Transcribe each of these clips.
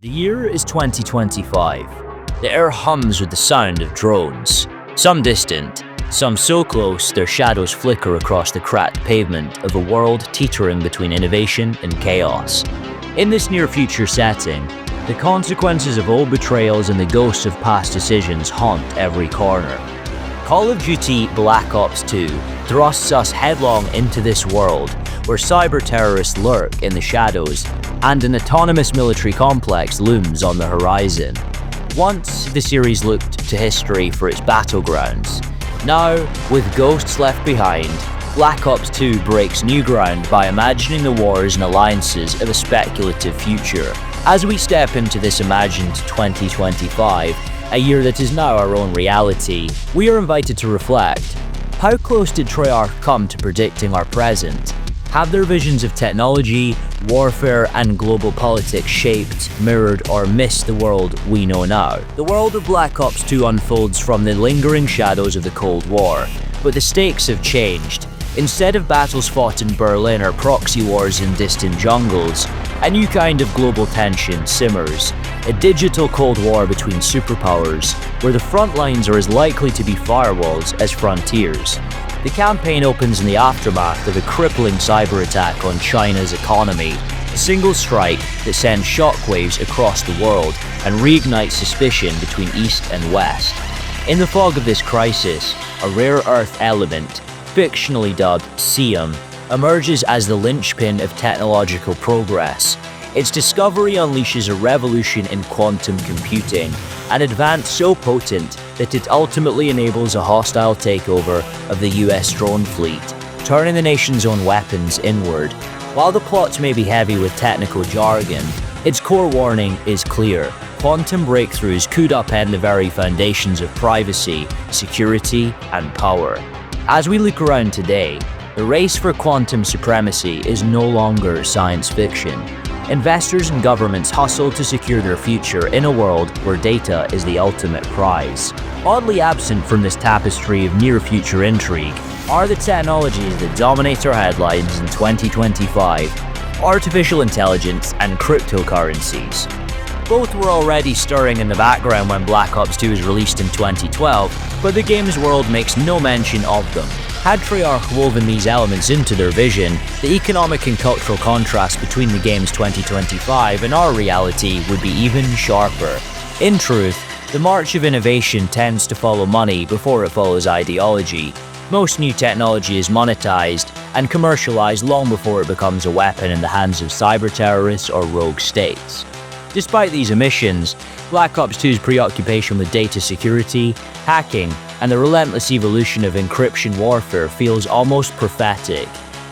The year is 2025. The air hums with the sound of drones. Some distant, some so close their shadows flicker across the cracked pavement of a world teetering between innovation and chaos. In this near-future setting, the consequences of old betrayals and the ghosts of past decisions haunt every corner. Call of Duty Black Ops 2 thrusts us headlong into this world where cyber-terrorists lurk in the shadows and an autonomous military complex looms on the horizon. Once, the series looked to history for its battlegrounds. Now, with ghosts left behind, Black Ops 2 breaks new ground by imagining the wars and alliances of a speculative future. As we step into this imagined 2025, a year that is now our own reality, we are invited to reflect. How close did Treyarch come to predicting our present? Have their visions of technology, warfare, and global politics shaped, mirrored, or missed the world we know now? The world of Black Ops 2 unfolds from the lingering shadows of the Cold War, but the stakes have changed. Instead of battles fought in Berlin or proxy wars in distant jungles, a new kind of global tension simmers, a digital Cold War between superpowers, where the front lines are as likely to be firewalls as frontiers. The campaign opens in the aftermath of a crippling cyber attack on China's economy, a single strike that sends shockwaves across the world and reignites suspicion between East and West. In the fog of this crisis, a rare earth element, fictionally dubbed Siam, emerges as the linchpin of technological progress. Its discovery unleashes a revolution in quantum computing, an advance so potent that it ultimately enables a hostile takeover of the US drone fleet, turning the nation's own weapons inward. While the plot may be heavy with technical jargon, its core warning is clear. Quantum breakthroughs could upend the very foundations of privacy, security, and power. As we look around today, the race for quantum supremacy is no longer science fiction. Investors and governments hustle to secure their future in a world where data is the ultimate prize. Oddly absent from this tapestry of near-future intrigue are the technologies that dominate our headlines in 2025: artificial intelligence and cryptocurrencies. Both were already stirring in the background when Black Ops 2 was released in 2012, but the game's world makes no mention of them. Had Treyarch woven these elements into their vision, the economic and cultural contrast between the game's 2025 and our reality would be even sharper. In truth, the march of innovation tends to follow money before it follows ideology. Most new technology is monetized and commercialized long before it becomes a weapon in the hands of cyber terrorists or rogue states. Despite these omissions, Black Ops 2's preoccupation with data security, hacking, and the relentless evolution of encryption warfare feels almost prophetic.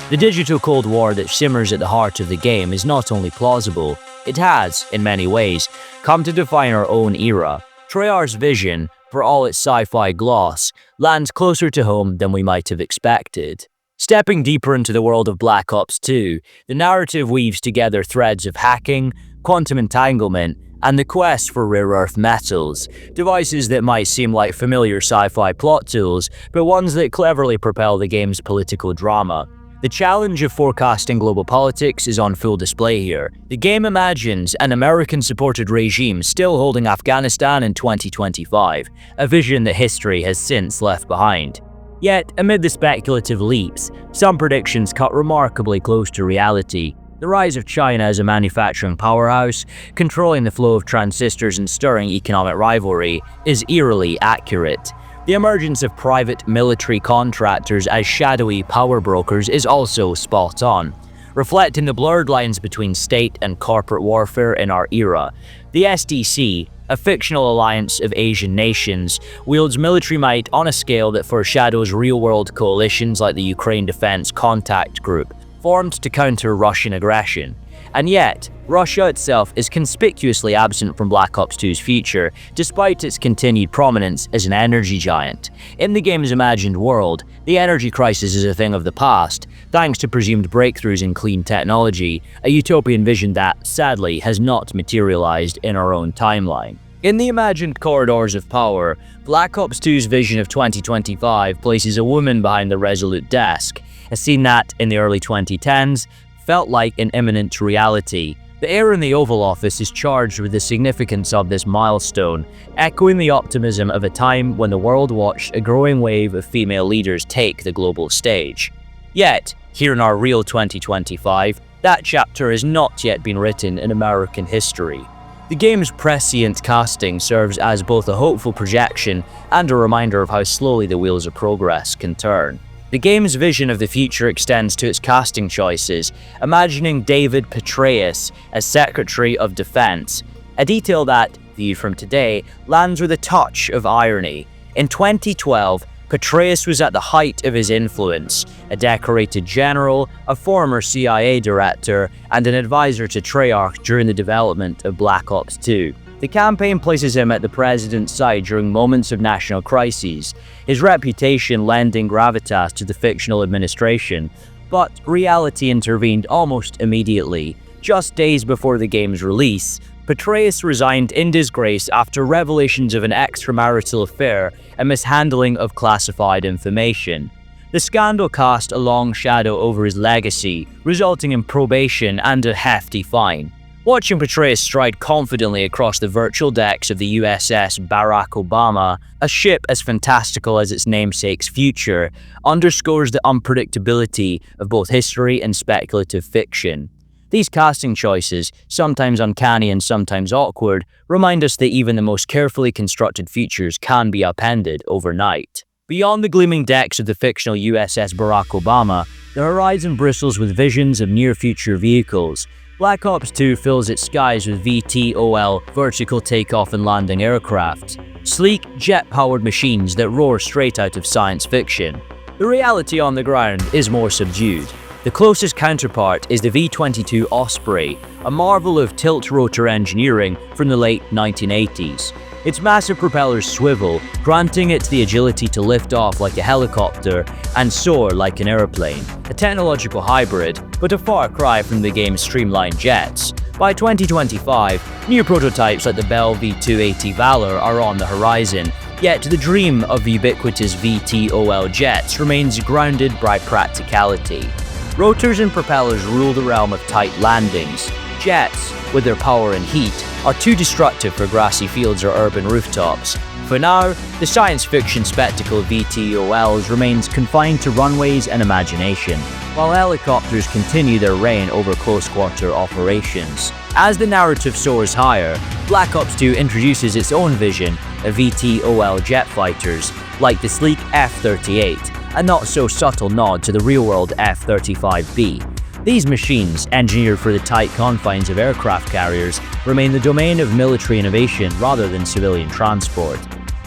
The digital Cold War that simmers at the heart of the game is not only plausible, it has, in many ways, come to define our own era. Treyarch's vision, for all its sci-fi gloss, lands closer to home than we might have expected. Stepping deeper into the world of Black Ops 2, the narrative weaves together threads of hacking, quantum entanglement, and the quest for rare earth metals, devices that might seem like familiar sci-fi plot tools, but ones that cleverly propel the game's political drama. The challenge of forecasting global politics is on full display here. The game imagines an American-supported regime still holding Afghanistan in 2025, a vision that history has since left behind. Yet, amid the speculative leaps, some predictions cut remarkably close to reality. The rise of China as a manufacturing powerhouse, controlling the flow of transistors and stirring economic rivalry, is eerily accurate. The emergence of private military contractors as shadowy power brokers is also spot on, reflecting the blurred lines between state and corporate warfare in our era. The SDC, a fictional alliance of Asian nations, wields military might on a scale that foreshadows real-world coalitions like the Ukraine Defense Contact Group, formed to counter Russian aggression. And yet, Russia itself is conspicuously absent from Black Ops 2's future, despite its continued prominence as an energy giant. In the game's imagined world, the energy crisis is a thing of the past, thanks to presumed breakthroughs in clean technology, a utopian vision that, sadly, has not materialized in our own timeline. In the imagined corridors of power, Black Ops 2's vision of 2025 places a woman behind the resolute desk, a scene that, in the early 2010s, felt like an imminent reality. The The air in the Oval Office is charged with the significance of this milestone, echoing the optimism of a time when the world watched a growing wave of female leaders take the global stage. Yet, here in our real 2025, that chapter has not yet been written in American history. The game's prescient casting serves as both a hopeful projection and a reminder of how slowly the wheels of progress can turn. The game's vision of the future extends to its casting choices, imagining David Petraeus as Secretary of Defense, a detail that, viewed from today, lands with a touch of irony. In 2012, Petraeus was at the height of his influence, a decorated general, a former CIA director, and an advisor to Treyarch during the development of Black Ops 2. The campaign places him at the president's side during moments of national crises, his reputation lending gravitas to the fictional administration, but reality intervened almost immediately. Just days before the game's release, Petraeus resigned in disgrace after revelations of an extramarital affair and mishandling of classified information. The scandal cast a long shadow over his legacy, resulting in probation and a hefty fine. Watching Petraeus stride confidently across the virtual decks of the USS Barack Obama, a ship as fantastical as its namesake's future, underscores the unpredictability of both history and speculative fiction. These casting choices, sometimes uncanny and sometimes awkward, remind us that even the most carefully constructed futures can be upended overnight. Beyond the gleaming decks of the fictional USS Barack Obama, the horizon bristles with visions of near-future vehicles. Black Ops 2 fills its skies with VTOL, vertical takeoff and landing aircraft, sleek, jet-powered machines that roar straight out of science fiction. The reality on the ground is more subdued. The closest counterpart is the V-22 Osprey, a marvel of tilt-rotor engineering from the late 1980s. Its massive propellers swivel, granting it the agility to lift off like a helicopter and soar like an airplane. A technological hybrid, but a far cry from the game's streamlined jets. By 2025, new prototypes like the Bell V280 Valor are on the horizon, yet the dream of ubiquitous VTOL jets remains grounded by practicality. Rotors and propellers rule the realm of tight landings. Jets, with their power and heat, are too destructive for grassy fields or urban rooftops. For now, the science fiction spectacle of VTOLs remains confined to runways and imagination, while helicopters continue their reign over close-quarter operations. As the narrative soars higher, Black Ops 2 introduces its own vision of VTOL jet fighters, like the sleek F-38, a not-so-subtle nod to the real-world F-35B. These machines, engineered for the tight confines of aircraft carriers, remain the domain of military innovation rather than civilian transport.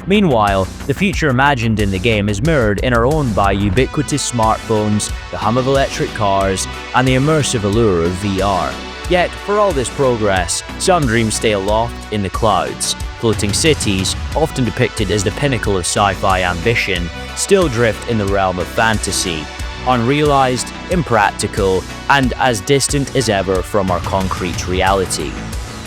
Meanwhile, the future imagined in the game is mirrored in our own by ubiquitous smartphones, the hum of electric cars, and the immersive allure of VR. Yet, for all this progress, some dreams stay aloft in the clouds. Floating cities, often depicted as the pinnacle of sci-fi ambition, still drift in the realm of fantasy, unrealized, impractical, and as distant as ever from our concrete reality.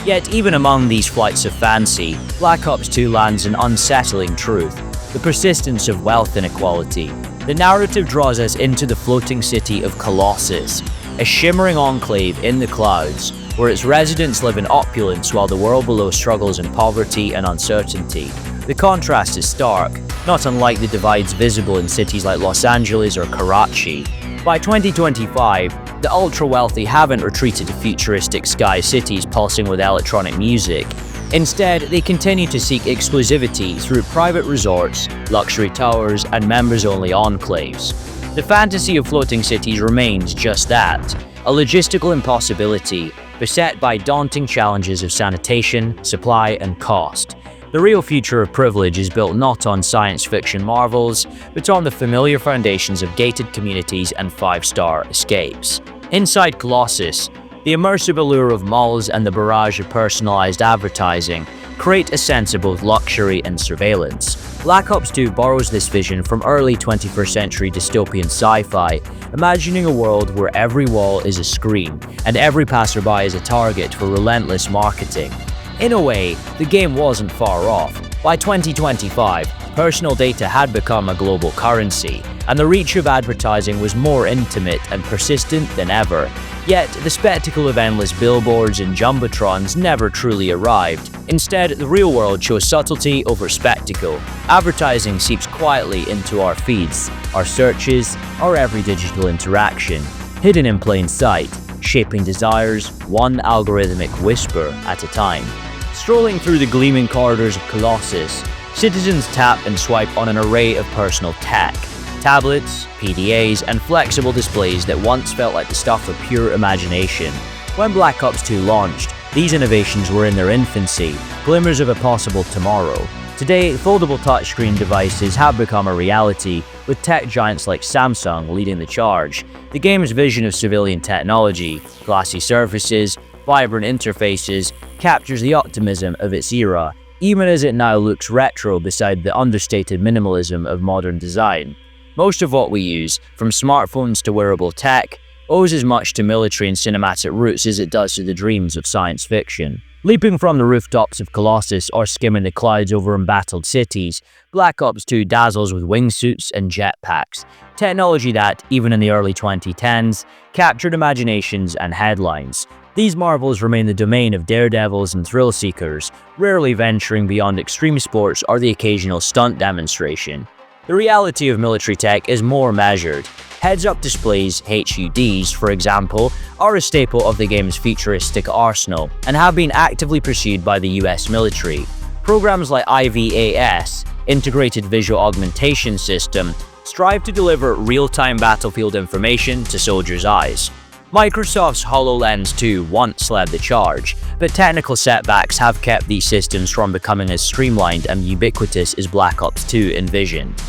Yet even among these flights of fancy, Black Ops 2 lands an unsettling truth: the persistence of wealth inequality. The narrative draws us into the floating city of Colossus, a shimmering enclave in the clouds, where its residents live in opulence while the world below struggles in poverty and uncertainty. The contrast is stark, not unlike the divides visible in cities like Los Angeles or Karachi. By 2025, the ultra-wealthy haven't retreated to futuristic sky cities pulsing with electronic music. Instead, they continue to seek exclusivity through private resorts, luxury towers, and members-only enclaves. The fantasy of floating cities remains just that, a logistical impossibility, beset by daunting challenges of sanitation, supply, and cost. The real future of privilege is built not on science fiction marvels, but on the familiar foundations of gated communities and five-star escapes. Inside Colossus, the immersive allure of malls and the barrage of personalized advertising create a sense of both luxury and surveillance. Black Ops 2 borrows this vision from early 21st century dystopian sci-fi, imagining a world where every wall is a screen and every passerby is a target for relentless marketing. In a way, the game wasn't far off. By 2025, personal data had become a global currency, and the reach of advertising was more intimate and persistent than ever. Yet, the spectacle of endless billboards and jumbotrons never truly arrived. Instead, the real world chose subtlety over spectacle. Advertising seeps quietly into our feeds, our searches, our every digital interaction, hidden in plain sight, shaping desires one algorithmic whisper at a time. Strolling through the gleaming corridors of Colossus, citizens tap and swipe on an array of personal tech. Tablets, PDAs, and flexible displays that once felt like the stuff of pure imagination. When Black Ops 2 launched, these innovations were in their infancy, glimmers of a possible tomorrow. Today, foldable touchscreen devices have become a reality, with tech giants like Samsung leading the charge. The game's vision of civilian technology, glassy surfaces, vibrant interfaces, captures the optimism of its era, even as it now looks retro beside the understated minimalism of modern design. Most of what we use, from smartphones to wearable tech, owes as much to military and cinematic roots as it does to the dreams of science fiction. Leaping from the rooftops of Colossus or skimming the clouds over embattled cities, Black Ops 2 dazzles with wingsuits and jetpacks, technology that, even in the early 2010s, captured imaginations and headlines. These marvels remain the domain of daredevils and thrill-seekers, rarely venturing beyond extreme sports or the occasional stunt demonstration. The reality of military tech is more measured. Heads-up displays, HUDs, for example, are a staple of the game's futuristic arsenal and have been actively pursued by the US military. Programs like IVAS, Integrated Visual Augmentation System, strive to deliver real-time battlefield information to soldiers' eyes. Microsoft's HoloLens 2 once led the charge, but technical setbacks have kept these systems from becoming as streamlined and ubiquitous as Black Ops 2 envisioned.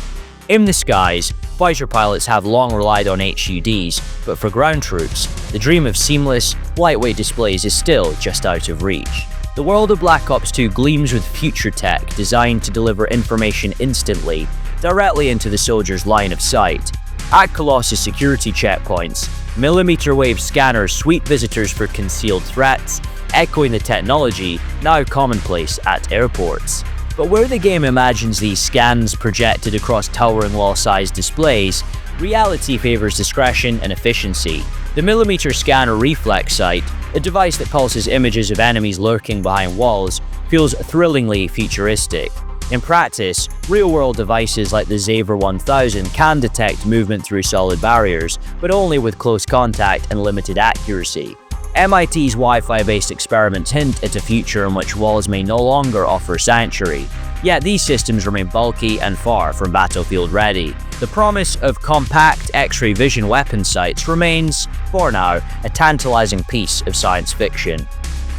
In the skies, fighter pilots have long relied on HUDs, but for ground troops, the dream of seamless, lightweight displays is still just out of reach. The world of Black Ops 2 gleams with future tech designed to deliver information instantly, directly into the soldier's line of sight. At Colossus security checkpoints, millimeter-wave scanners sweep visitors for concealed threats, echoing the technology now commonplace at airports. But where the game imagines these scans projected across towering wall-sized displays, reality favors discretion and efficiency. The millimeter scanner reflex sight, a device that pulses images of enemies lurking behind walls, feels thrillingly futuristic. In practice, real-world devices like the Xaver 1000 can detect movement through solid barriers, but only with close contact and limited accuracy. MIT's Wi-Fi-based experiments hint at a future in which walls may no longer offer sanctuary. Yet these systems remain bulky and far from battlefield-ready. The promise of compact X-ray vision weapon sights remains, for now, a tantalizing piece of science fiction.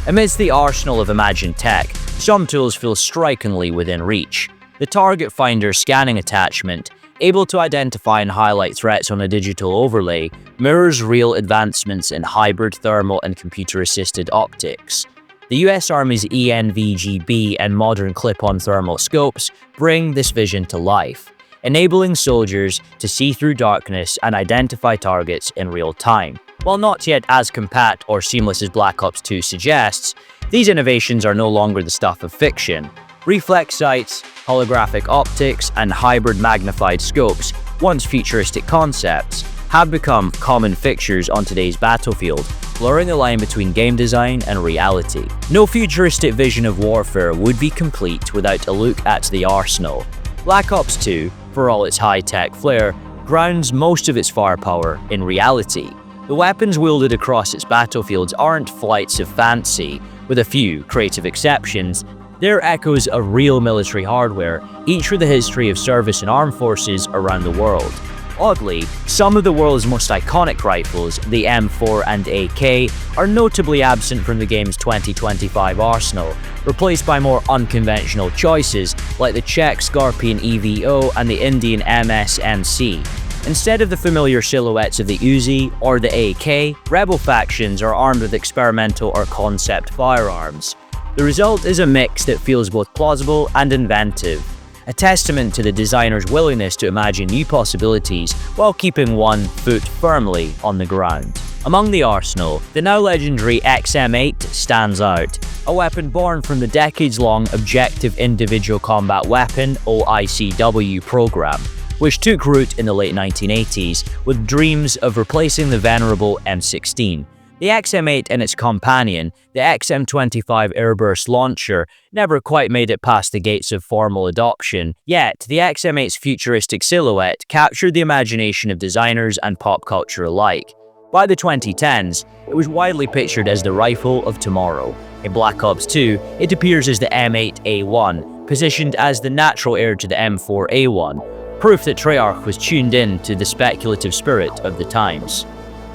Amidst the arsenal of imagined tech, some tools feel strikingly within reach. The target finder scanning attachment, able to identify and highlight threats on a digital overlay, mirrors real advancements in hybrid thermal and computer-assisted optics. The US Army's ENVG-B and modern clip-on thermal scopes bring this vision to life, enabling soldiers to see through darkness and identify targets in real time. While not yet as compact or seamless as Black Ops 2 suggests, these innovations are no longer the stuff of fiction. Reflex sights, holographic optics, and hybrid magnified scopes, once futuristic concepts, have become common fixtures on today's battlefield, blurring the line between game design and reality. No futuristic vision of warfare would be complete without a look at the arsenal. Black Ops 2, for all its high-tech flair, grounds most of its firepower in reality. The weapons wielded across its battlefields aren't flights of fancy, with a few creative exceptions. They're echoes of real military hardware, each with a history of service in armed forces around the world. Oddly, some of the world's most iconic rifles, the M4 and AK, are notably absent from the game's 2025 arsenal, replaced by more unconventional choices like the Czech Scorpion EVO and the Indian MSMC. Instead of the familiar silhouettes of the Uzi or the AK, rebel factions are armed with experimental or concept firearms. The result is a mix that feels both plausible and inventive, a testament to the designer's willingness to imagine new possibilities while keeping one foot firmly on the ground. Among the arsenal, the now legendary XM8 stands out, a weapon born from the decades-long Objective Individual Combat Weapon (OICW) program, which took root in the late 1980s with dreams of replacing the venerable M16. The XM-8 and its companion, the XM-25 airburst launcher, never quite made it past the gates of formal adoption, yet the XM-8's futuristic silhouette captured the imagination of designers and pop culture alike. By the 2010s, it was widely pictured as the rifle of tomorrow. In Black Ops 2, it appears as the M8A1, positioned as the natural heir to the M4A1, proof that Treyarch was tuned in to the speculative spirit of the times.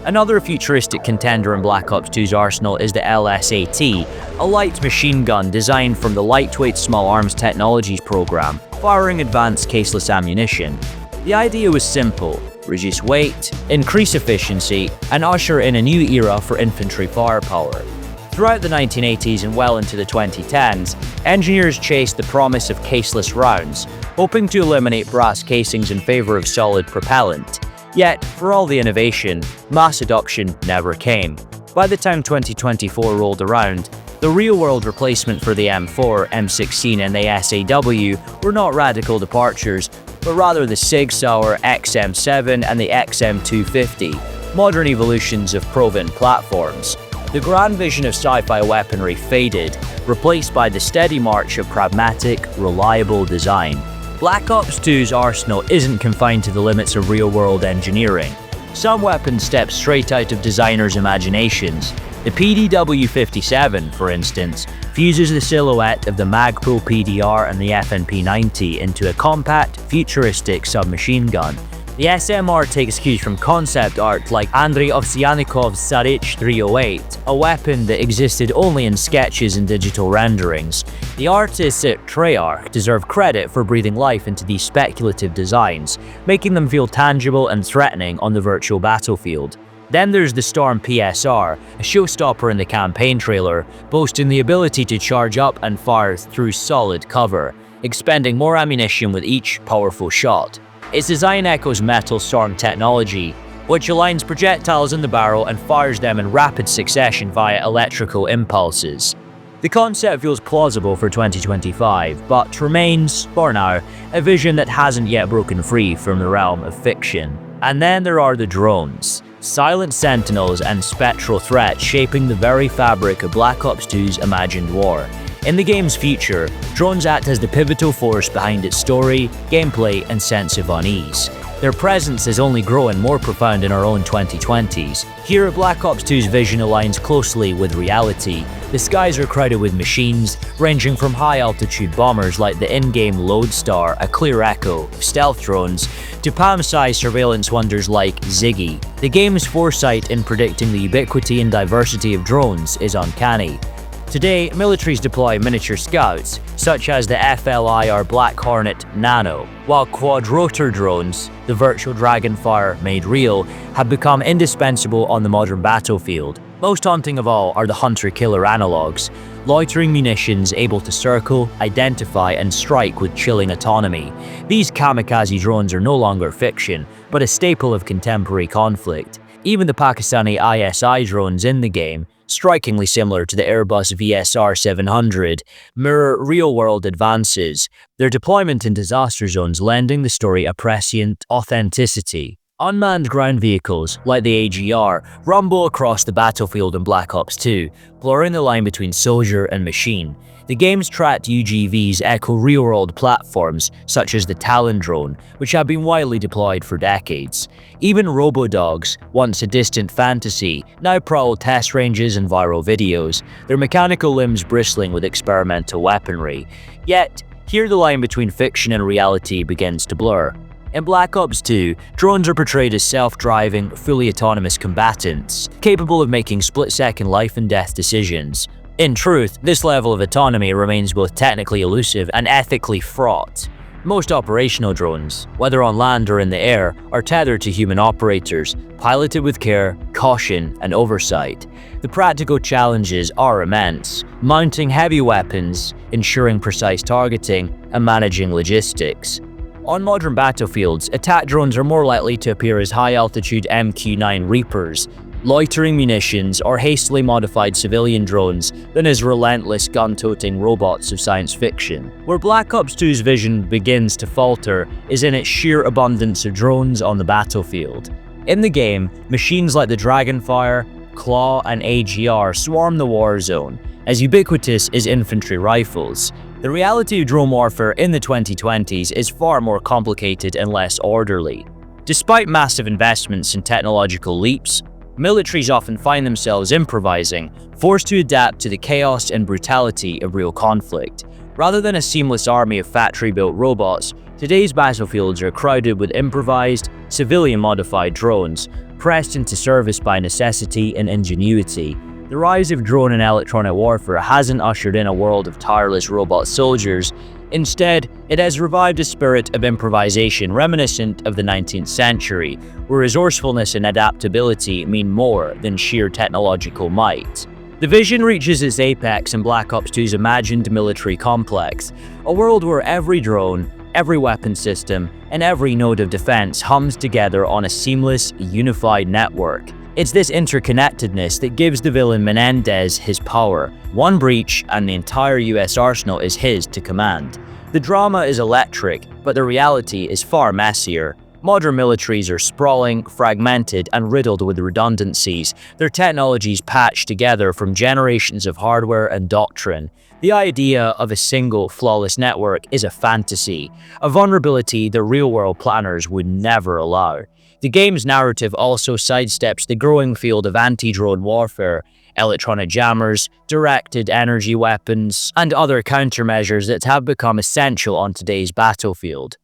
Another futuristic contender in Black Ops 2's arsenal is the LSAT, a light machine gun designed from the Lightweight Small Arms Technologies program, firing advanced caseless ammunition. The idea was simple: reduce weight, increase efficiency, and usher in a new era for infantry firepower. Throughout the 1980s and well into the 2010s, engineers chased the promise of caseless rounds, hoping to eliminate brass casings in favor of solid propellant. Yet, for all the innovation, mass adoption never came. By the time 2024 rolled around, the real-world replacement for the M4, M16, and the SAW were not radical departures, but rather the Sig Sauer XM7 and the XM250, modern evolutions of proven platforms. The grand vision of sci-fi weaponry faded, replaced by the steady march of pragmatic, reliable design. Black Ops 2's arsenal isn't confined to the limits of real-world engineering. Some weapons step straight out of designers' imaginations. The PDW-57, for instance, fuses the silhouette of the Magpul PDR and the FNP-90 into a compact, futuristic submachine gun. The SMR takes cues from concept art like Andrei Ovsyannikov's Sarich 308, a weapon that existed only in sketches and digital renderings. The artists at Treyarch deserve credit for breathing life into these speculative designs, making them feel tangible and threatening on the virtual battlefield. Then there's the Storm PSR, a showstopper in the campaign trailer, boasting the ability to charge up and fire through solid cover, expending more ammunition with each powerful shot. Its design echoes Metal Storm technology, which aligns projectiles in the barrel and fires them in rapid succession via electrical impulses. The concept feels plausible for 2025, but remains, for now, a vision that hasn't yet broken free from the realm of fiction. And then there are the drones, silent sentinels and spectral threats shaping the very fabric of Black Ops 2's imagined war. In the game's future, drones act as the pivotal force behind its story, gameplay, and sense of unease. Their presence is only growing more profound in our own 2020s. Here, Black Ops 2's vision aligns closely with reality. The skies are crowded with machines, ranging from high-altitude bombers like the in-game Lodestar, a clear echo of stealth drones, to palm-sized surveillance wonders like Ziggy. The game's foresight in predicting the ubiquity and diversity of drones is uncanny. Today, militaries deploy miniature scouts, such as the FLIR Black Hornet Nano, while quadrotor drones, the virtual Dragonfire made real, have become indispensable on the modern battlefield. Most haunting of all are the hunter-killer analogs, loitering munitions able to circle, identify, and strike with chilling autonomy. These kamikaze drones are no longer fiction, but a staple of contemporary conflict. Even the Pakistani ISI drones in the game, strikingly similar to the Airbus VSR 700, mirror real-world advances, their deployment in disaster zones lending the story a prescient authenticity. Unmanned ground vehicles, like the AGR, rumble across the battlefield in Black Ops 2, blurring the line between soldier and machine. The game's tracked UGVs echo real-world platforms, such as the Talon drone, which have been widely deployed for decades. Even robo-dogs, once a distant fantasy, now prowl test ranges and viral videos, their mechanical limbs bristling with experimental weaponry. Yet, here the line between fiction and reality begins to blur. In Black Ops 2, drones are portrayed as self-driving, fully autonomous combatants, capable of making split-second life-and-death decisions. In truth, this level of autonomy remains both technically elusive and ethically fraught. Most operational drones, whether on land or in the air, are tethered to human operators, piloted with care, caution, and oversight. The practical challenges are immense: mounting heavy weapons, ensuring precise targeting, and managing logistics. On modern battlefields, attack drones are more likely to appear as high-altitude MQ-9 Reapers, loitering munitions, or hastily modified civilian drones than as relentless gun-toting robots of science fiction. Where Black Ops 2's vision begins to falter is in its sheer abundance of drones on the battlefield. In the game, machines like the Dragonfire, Claw, and AGR swarm the war zone, as ubiquitous as infantry rifles. The reality of drone warfare in the 2020s is far more complicated and less orderly. Despite massive investments in technological leaps, militaries often find themselves improvising, forced to adapt to the chaos and brutality of real conflict. Rather than a seamless army of factory-built robots, today's battlefields are crowded with improvised, civilian-modified drones, pressed into service by necessity and ingenuity. The rise of drone and electronic warfare hasn't ushered in a world of tireless robot soldiers. Instead, it has revived a spirit of improvisation reminiscent of the 19th century, where resourcefulness and adaptability mean more than sheer technological might. The vision reaches its apex in Black Ops 2's imagined military complex, a world where every drone, every weapon system, and every node of defense hums together on a seamless, unified network. It's this interconnectedness that gives the villain Menendez his power. One breach and the entire US arsenal is his to command. The drama is electric, but the reality is far messier. Modern militaries are sprawling, fragmented, and riddled with redundancies, their technologies patched together from generations of hardware and doctrine. The idea of a single, flawless network is a fantasy, a vulnerability the real-world planners would never allow. The game's narrative also sidesteps the growing field of anti-drone warfare, electronic jammers, directed energy weapons, and other countermeasures that have become essential on today's battlefield.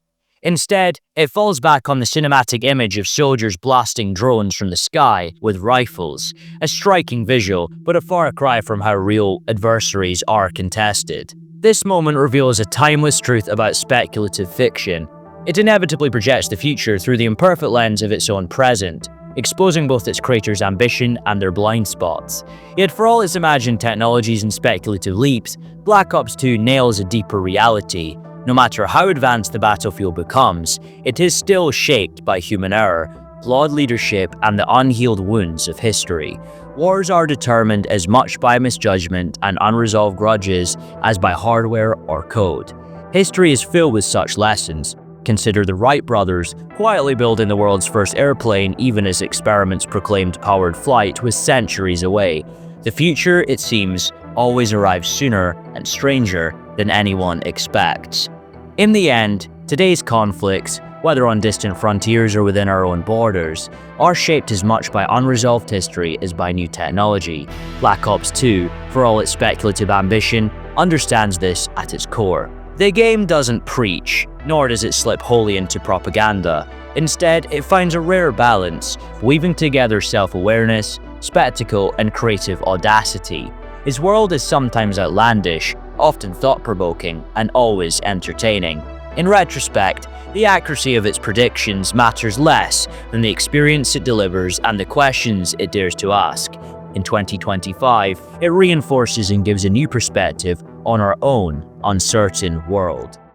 Instead, it falls back on the cinematic image of soldiers blasting drones from the sky with rifles, a striking visual, but a far cry from how real adversaries are contested. This moment reveals a timeless truth about speculative fiction. It inevitably projects the future through the imperfect lens of its own present, exposing both its creators' ambition and their blind spots. Yet for all its imagined technologies and speculative leaps, Black Ops 2 nails a deeper reality. No matter how advanced the battlefield becomes, it is still shaped by human error, flawed leadership, and the unhealed wounds of history. Wars are determined as much by misjudgment and unresolved grudges as by hardware or code. History is filled with such lessons. Consider the Wright brothers quietly building the world's first airplane even as experiments proclaimed powered flight was centuries away. The future, it seems, always arrives sooner and stranger than anyone expects. In the end, today's conflicts, whether on distant frontiers or within our own borders, are shaped as much by unresolved history as by new technology. Black Ops 2, for all its speculative ambition, understands this at its core. The game doesn't preach, nor does it slip wholly into propaganda. Instead, it finds a rare balance, weaving together self-awareness, spectacle, and creative audacity. Its world is sometimes outlandish, often thought-provoking, and always entertaining. In retrospect, the accuracy of its predictions matters less than the experience it delivers and the questions it dares to ask. In 2025, it reinforces and gives a new perspective on our own uncertain world.